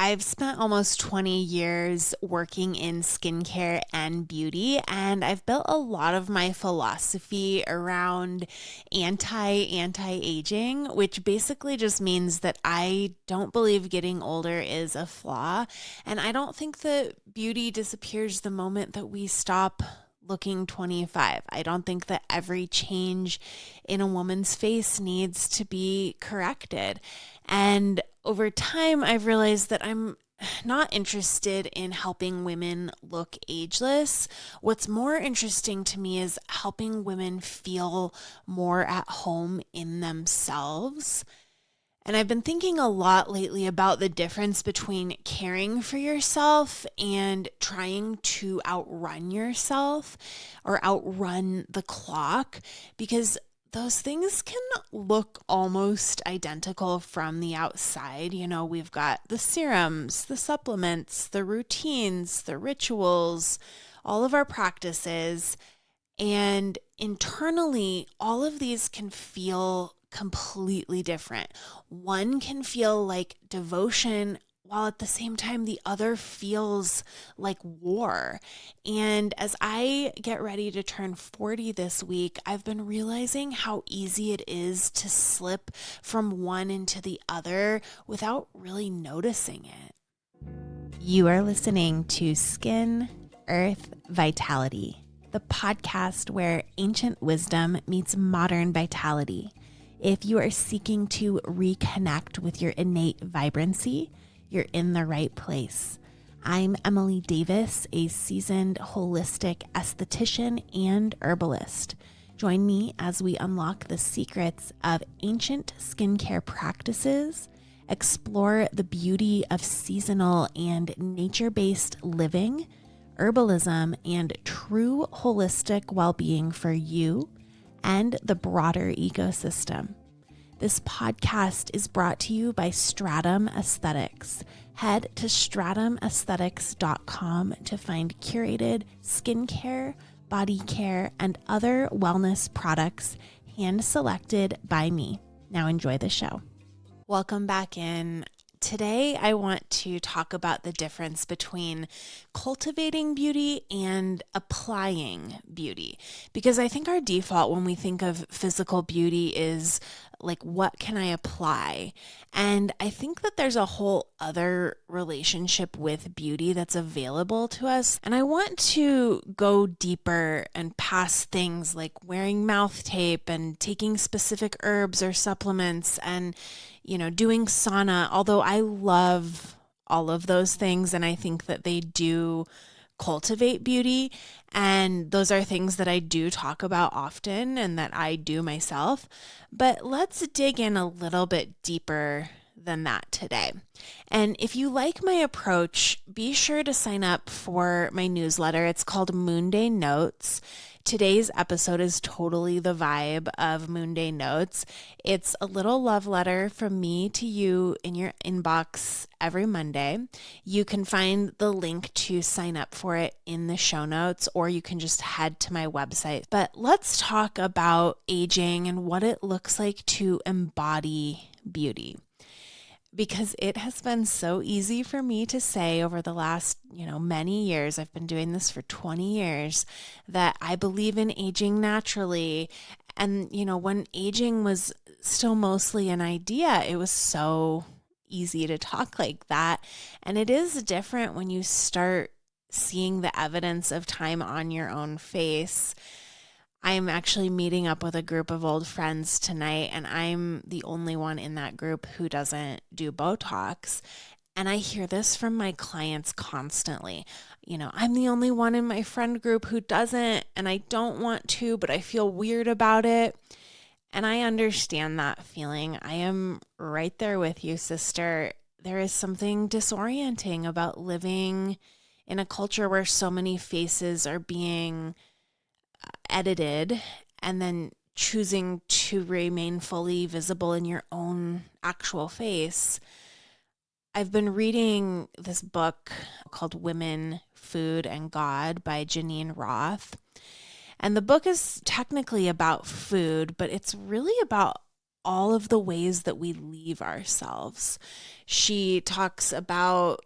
I've spent almost 20 years working in skincare and beauty, and I've built a lot of my philosophy around anti-aging, which basically just means that I don't believe getting older is a flaw, and I don't think that beauty disappears the moment that we stop looking 25. I don't think that every change in a woman's face needs to be corrected. And over time, I've realized that I'm not interested in helping women look ageless. What's more interesting to me is helping women feel more at home in themselves. And I've been thinking a lot lately about the difference between caring for yourself and trying to outrun yourself or outrun the clock, because those things can look almost identical from the outside. You know, we've got the serums, the supplements, the routines, the rituals, all of our practices. And internally, all of these can feel completely different. One can feel like devotion, while at the same time, the other feels like war. And as I get ready to turn 40 this week, I've been realizing how easy it is to slip from one into the other without really noticing it. You are listening to Skin, Earth, Vitality, the podcast where ancient wisdom meets modern vitality. If you are seeking to reconnect with your innate vibrancy, you're in the right place. I'm Emily Davis, a seasoned holistic esthetician and herbalist. Join me as we unlock the secrets of ancient skincare practices, explore the beauty of seasonal and nature-based living, herbalism, and true holistic well-being for you and the broader ecosystem. This podcast is brought to you by Stratum Aesthetics. Head to stratumaesthetics.com to find curated skincare, body care, and other wellness products hand-selected by me. Now enjoy the show. Welcome back in. Today, I want to talk about the difference between cultivating beauty and applying beauty, because I think our default when we think of physical beauty is like, what can I apply? And I think that there's a whole other relationship with beauty that's available to us. And I want to go deeper and past things like wearing mouth tape and taking specific herbs or supplements and doing sauna, although I love all of those things and I think that they do cultivate beauty. And those are things that I do talk about often and that I do myself. But let's dig in a little bit deeper than that today. And if you like my approach, be sure to sign up for my newsletter. It's called Moon Day Notes. Today's episode is totally the vibe of Moon Day Notes. It's a little love letter from me to you in your inbox every Monday. You can find the link to sign up for it in the show notes, or you can just head to my website. But let's talk about aging and what it looks like to embody beauty, because it has been so easy for me to say over the last, many years. I've been doing this for 20 years, that I believe in aging naturally. And, when aging was still mostly an idea, it was so easy to talk like that. And it is different when you start seeing the evidence of time on your own face. I'm actually meeting up with a group of old friends tonight, and I'm the only one in that group who doesn't do Botox. And I hear this from my clients constantly. I'm the only one in my friend group who doesn't, and I don't want to, but I feel weird about it. And I understand that feeling. I am right there with you, sister. There is something disorienting about living in a culture where so many faces are being edited and then choosing to remain fully visible in your own actual face. I've been reading this book called Women, Food, and God by Geneen Roth. And the book is technically about food, but it's really about all of the ways that we leave ourselves. She talks about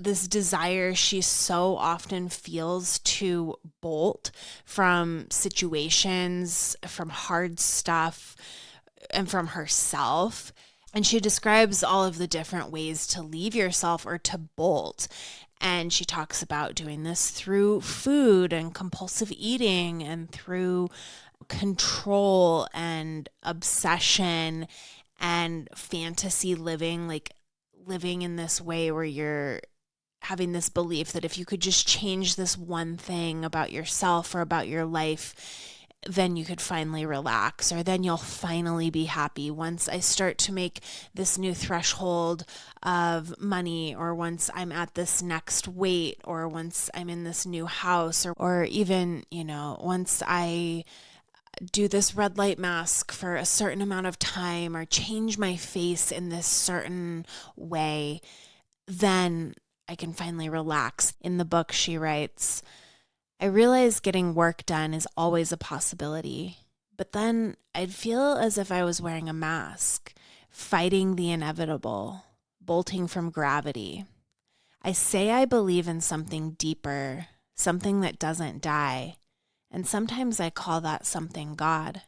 this desire she so often feels to bolt from situations, from hard stuff, and from herself. And she describes all of the different ways to leave yourself or to bolt. And she talks about doing this through food and compulsive eating and through control and obsession and fantasy living, like living in this way where you're having this belief that if you could just change this one thing about yourself or about your life, then you could finally relax, or then you'll finally be happy once I start to make this new threshold of money, or once I'm at this next weight, or once I'm in this new house, or even, once I do this red light mask for a certain amount of time or change my face in this certain way, then I can finally relax. In the book, she writes, I realize getting work done is always a possibility, but then I'd feel as if I was wearing a mask, fighting the inevitable, bolting from gravity. I say I believe in something deeper, something that doesn't die, and sometimes I call that something God.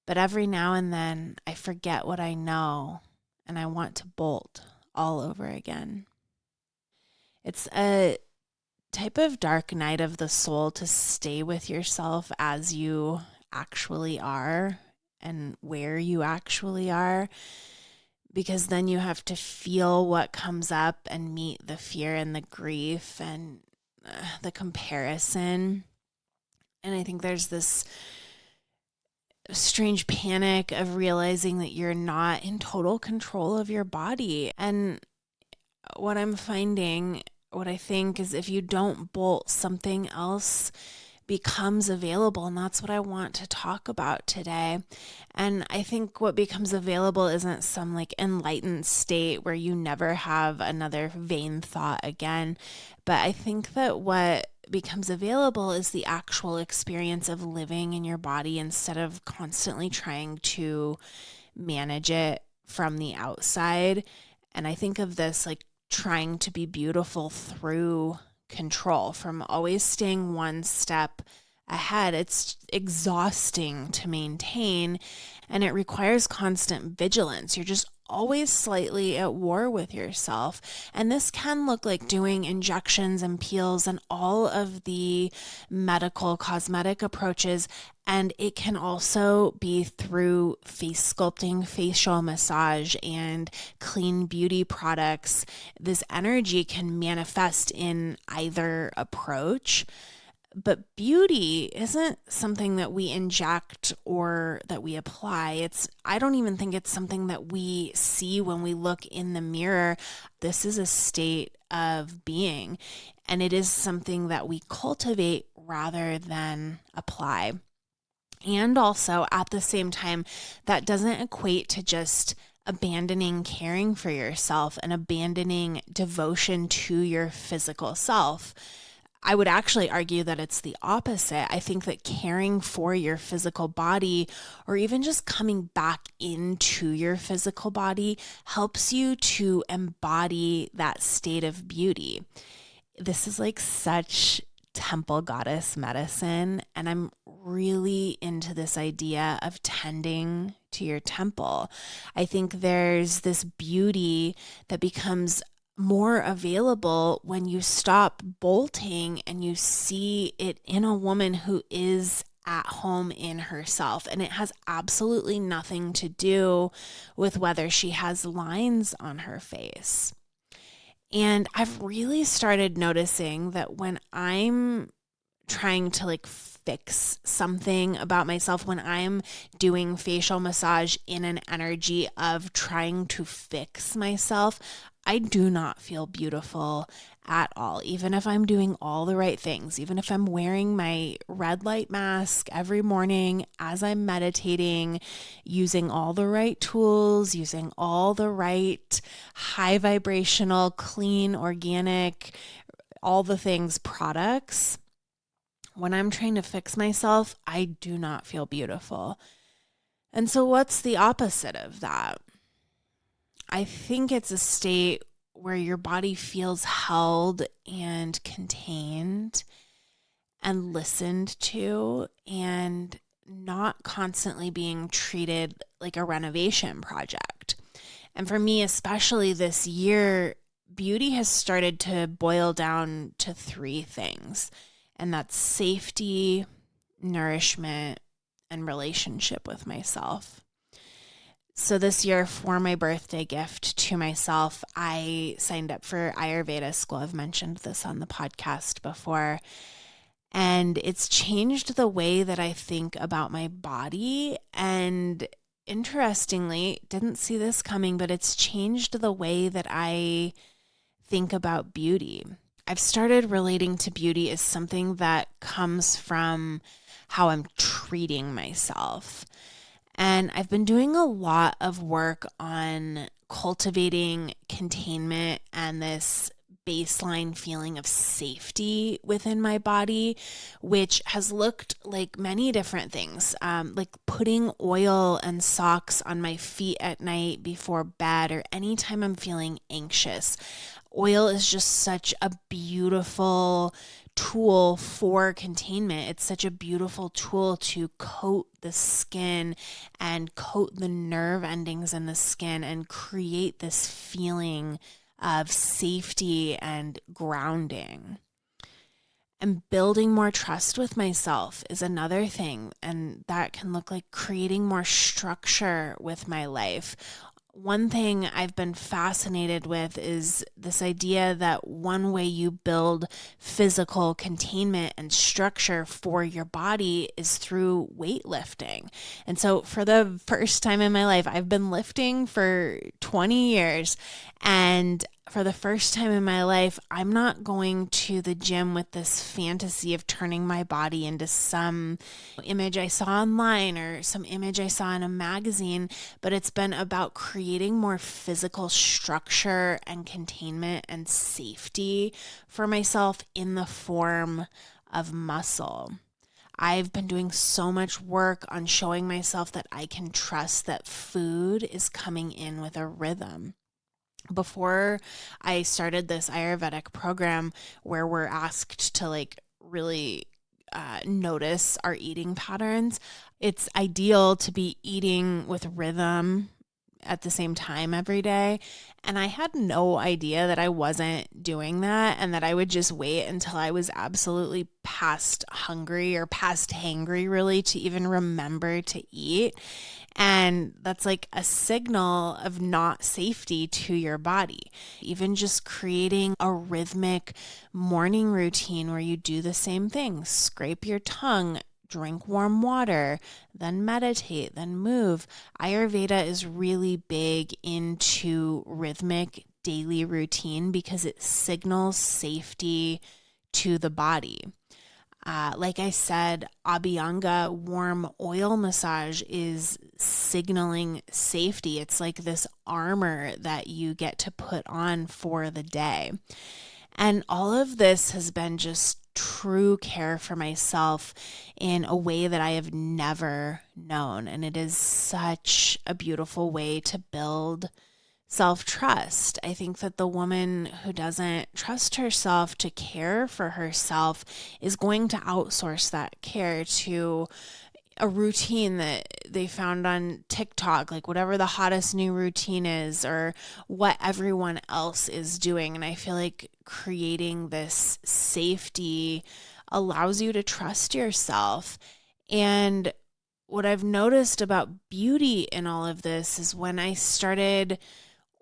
But every now and then I forget what I know, and I want to bolt all over again. It's a type of dark night of the soul to stay with yourself as you actually are and where you actually are, because then you have to feel what comes up and meet the fear and the grief and the comparison. And I think there's this strange panic of realizing that you're not in total control of your body. And what I'm finding, what I think is, if you don't bolt, something else becomes available. And that's what I want to talk about today. And I think what becomes available isn't some like enlightened state where you never have another vain thought again. But I think that what becomes available is the actual experience of living in your body instead of constantly trying to manage it from the outside. And I think of this like trying to be beautiful through control, from always staying one step ahead. It's exhausting to maintain, and it requires constant vigilance. You're just always slightly at war with yourself. And this can look like doing injections and peels and all of the medical cosmetic approaches. And it can also be through face sculpting, facial massage, and clean beauty products. This energy can manifest in either approach. But beauty isn't something that we inject or that we apply. I don't even think it's something that we see when we look in the mirror. This is a state of being, and it is something that we cultivate rather than apply. And also, at the same time, that doesn't equate to just abandoning caring for yourself and abandoning devotion to your physical self. I would actually argue that it's the opposite. I think that caring for your physical body, or even just coming back into your physical body, helps you to embody that state of beauty. This is like such temple goddess medicine, and I'm really into this idea of tending to your temple. I think there's this beauty that becomes more available when you stop bolting and you see it in a woman who is at home in herself. And it has absolutely nothing to do with whether she has lines on her face. And I've really started noticing that when I'm trying to like fix something about myself, when I'm doing facial massage in an energy of trying to fix myself, I do not feel beautiful at all. Even if I'm doing all the right things, even if I'm wearing my red light mask every morning as I'm meditating, using all the right tools, using all the right high vibrational, clean, organic, all the things products, when I'm trying to fix myself, I do not feel beautiful. And so what's the opposite of that? I think it's a state where your body feels held and contained and listened to and not constantly being treated like a renovation project. And for me, especially this year, beauty has started to boil down to three things, and that's safety, nourishment, and relationship with myself. So this year, for my birthday gift to myself, I signed up for Ayurveda school. I've mentioned this on the podcast before. And it's changed the way that I think about my body. And interestingly, didn't see this coming, but it's changed the way that I think about beauty. I've started relating to beauty as something that comes from how I'm treating myself. And I've been doing a lot of work on cultivating containment and this baseline feeling of safety within my body, which has looked like many different things, like putting oil and socks on my feet at night before bed or anytime I'm feeling anxious. Oil is just such a beautiful tool for containment. It's such a beautiful tool to coat the skin and coat the nerve endings in the skin and create this feeling of safety and grounding. And building more trust with myself is another thing. And that can look like creating more structure with my life. One thing I've been fascinated with is this idea that one way you build physical containment and structure for your body is through weightlifting. And so for the first time in my life, I've been lifting for 20 years, and for the first time in my life, I'm not going to the gym with this fantasy of turning my body into some image I saw online or some image I saw in a magazine, but it's been about creating more physical structure and containment and safety for myself in the form of muscle. I've been doing so much work on showing myself that I can trust that food is coming in with a rhythm. Before I started this Ayurvedic program where we're asked to really notice our eating patterns, it's ideal to be eating with rhythm at the same time every day. And I had no idea that I wasn't doing that and that I would just wait until I was absolutely past hungry or past hangry, really, to even remember to eat. And that's like a signal of not safety to your body. Even just creating a rhythmic morning routine where you do the same thing, scrape your tongue, drink warm water, then meditate, then move. Ayurveda is really big into rhythmic daily routine because it signals safety to the body. Like I said, Abhyanga warm oil massage is signaling safety. It's like this armor that you get to put on for the day. And all of this has been just true care for myself in a way that I have never known. And it is such a beautiful way to build self-trust. I think that the woman who doesn't trust herself to care for herself is going to outsource that care to a routine that they found on TikTok, like whatever the hottest new routine is or what everyone else is doing. And I feel like creating this safety allows you to trust yourself. And what I've noticed about beauty in all of this is when I started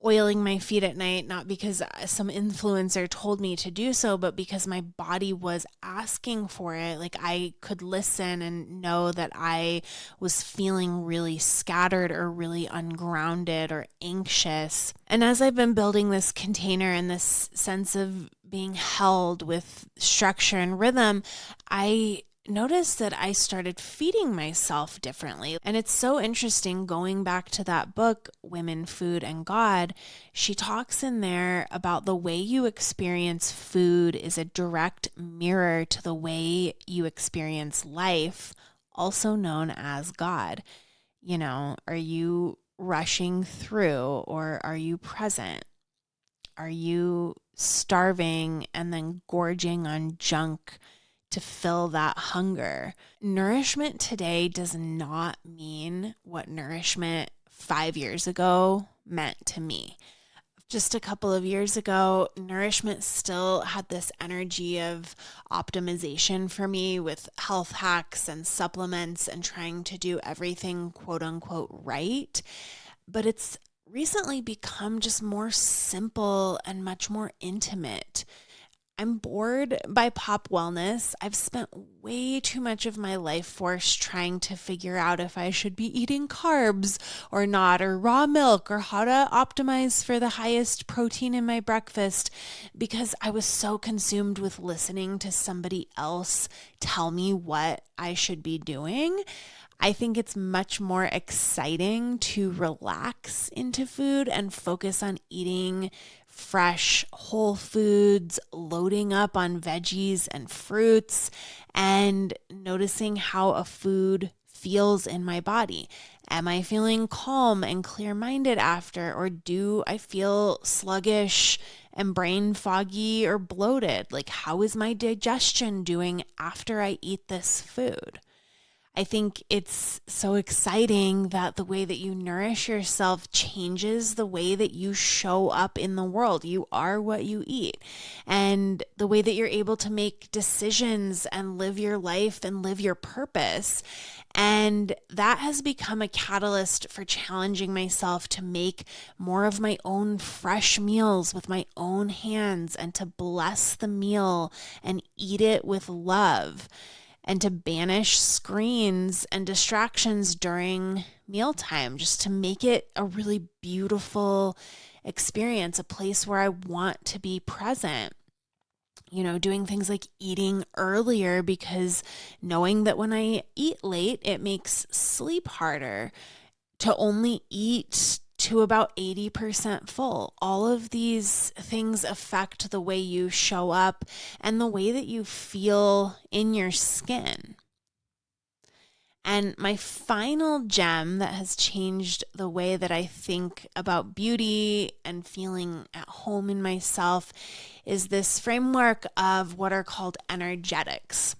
oiling my feet at night, not because some influencer told me to do so, but because my body was asking for it. Like I could listen and know that I was feeling really scattered or really ungrounded or anxious. And as I've been building this container and this sense of being held with structure and rhythm, I noticed that I started feeding myself differently. And it's so interesting going back to that book, Women, Food, and God. She talks in there about the way you experience food is a direct mirror to the way you experience life, also known as God. Are you rushing through, or are you present? Are you starving and then gorging on junk to fill that hunger? Nourishment today does not mean what nourishment 5 years ago meant to me. Just a couple of years ago, nourishment still had this energy of optimization for me with health hacks and supplements and trying to do everything quote unquote right. But it's recently become just more simple and much more intimate. I'm bored by pop wellness. I've spent way too much of my life force trying to figure out if I should be eating carbs or not, or raw milk, or how to optimize for the highest protein in my breakfast, because I was so consumed with listening to somebody else tell me what I should be doing. I think it's much more exciting to relax into food and focus on eating fresh, whole foods, loading up on veggies and fruits, and noticing how a food feels in my body. Am I feeling calm and clear-minded after, or do I feel sluggish and brain foggy or bloated? Like, how is my digestion doing after I eat this food? I think it's so exciting that the way that you nourish yourself changes the way that you show up in the world. You are what you eat. And the way that you're able to make decisions and live your life and live your purpose. And that has become a catalyst for challenging myself to make more of my own fresh meals with my own hands, and to bless the meal and eat it with love, and to banish screens and distractions during mealtime, just to make it a really beautiful experience, a place where I want to be present. Doing things like eating earlier, because knowing that when I eat late, it makes sleep harder. To only eat to about 80% full. All of these things affect the way you show up and the way that you feel in your skin. And my final gem that has changed the way that I think about beauty and feeling at home in myself is this framework of what are called energetics.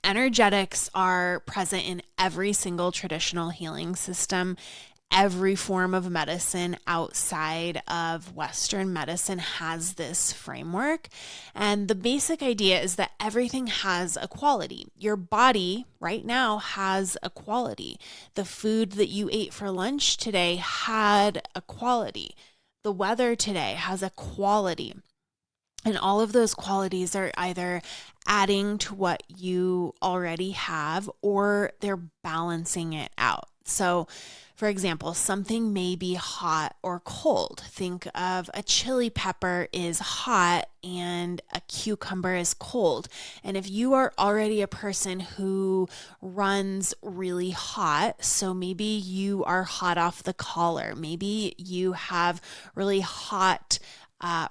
Energetics are present in every single traditional healing system. Every form of medicine outside of Western medicine has this framework. And the basic idea is that everything has a quality. Your body right now has a quality. The food that you ate for lunch today had a quality. The weather today has a quality. And all of those qualities are either adding to what you already have, or they're balancing it out. So, for example, something may be hot or cold. Think of a chili pepper is hot and a cucumber is cold. And if you are already a person who runs really hot, so maybe you are hot off the collar, maybe you have really hot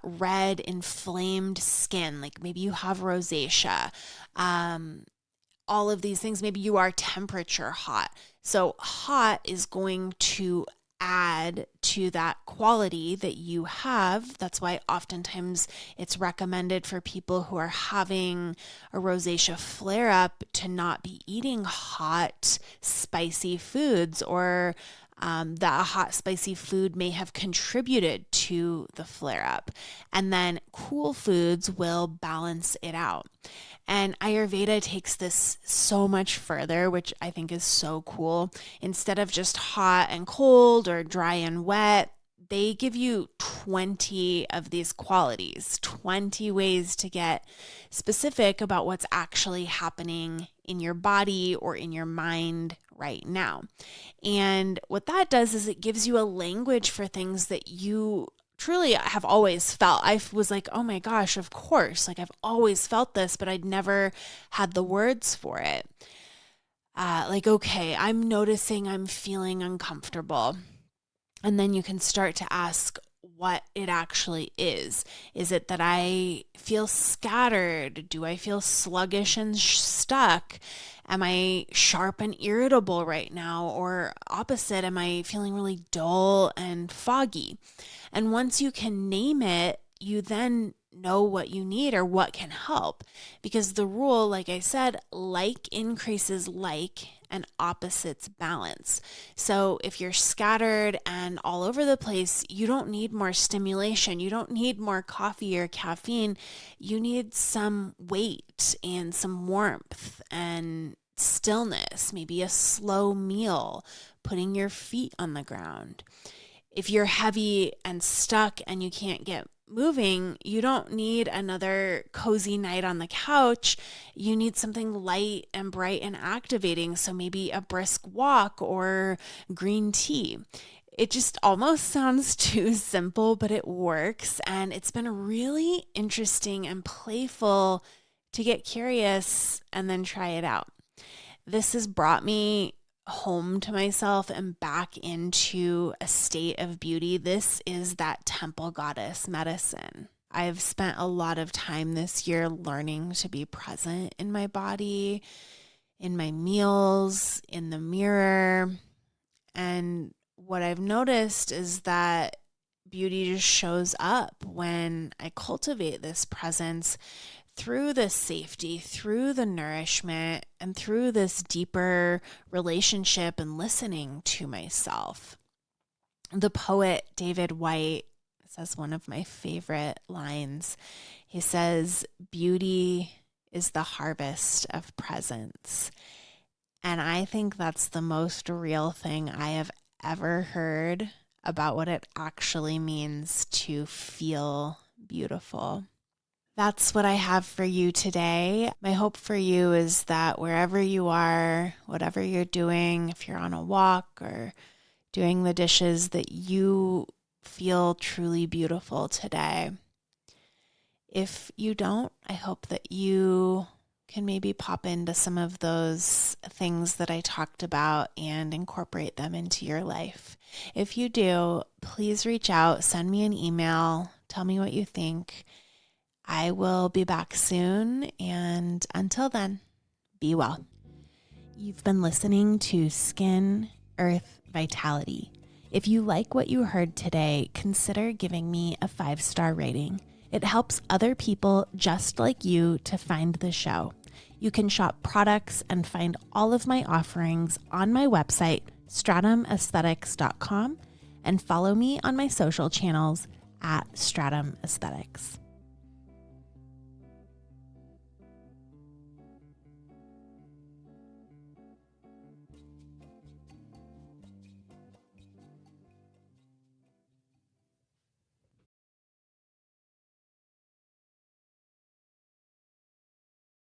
red inflamed skin, like maybe you have rosacea, all of these things, maybe you are temperature hot. So hot is going to add to that quality that you have. That's why oftentimes it's recommended for people who are having a rosacea flare up to not be eating hot, spicy foods, or that a hot, spicy food may have contributed to the flare up. And then cool foods will balance it out. And Ayurveda takes this so much further, which I think is so cool. Instead of just hot and cold or dry and wet, they give you 20 of these qualities, 20 ways to get specific about what's actually happening in your body or in your mind right now. And what that does is it gives you a language for things that you truly have always felt. I was like, oh my gosh, of course. Like, I've always felt this, but I'd never had the words for it. Okay, I'm noticing I'm feeling uncomfortable. And then you can start to ask what it actually is. Is it that I feel scattered? Do I feel sluggish and stuck? Am I sharp and irritable right now? Or opposite, am I feeling really dull and foggy? And once you can name it, you then know what you need or what can help. Because the rule, like I said, like increases like and opposites balance. So if you're scattered and all over the place, you don't need more stimulation. You don't need more coffee or caffeine. You need some weight and some warmth and stillness, maybe a slow meal, putting your feet on the ground. If you're heavy and stuck and you can't get moving, you don't need another cozy night on the couch. You need something light and bright and activating. So maybe a brisk walk or green tea. It just almost sounds too simple, but it works. And it's been really interesting and playful to get curious and then try it out. This has brought me home to myself and back into a state of beauty. This is that temple goddess medicine. I've spent a lot of time this year learning to be present in my body, in my meals, in the mirror. And what I've noticed is that beauty just shows up when I cultivate this presence through the safety, through the nourishment, and through this deeper relationship and listening to myself. The poet David Whyte says one of my favorite lines. He says, "Beauty is the harvest of presence." And I think that's the most real thing I have ever heard about what it actually means to feel beautiful. That's what I have for you today. My hope for you is that wherever you are, whatever you're doing, if you're on a walk or doing the dishes, that you feel truly beautiful today. If you don't, I hope that you can maybe pop into some of those things that I talked about and incorporate them into your life. If you do, please reach out, send me an email, tell me what you think. I will be back soon, and until then, be well. You've been listening to Skin, Earth, Vitality. If you like what you heard today, consider giving me a 5-star rating. It helps other people just like you to find the show. You can shop products and find all of my offerings on my website, stratumaesthetics.com, and follow me on my social channels at Stratum Aesthetics.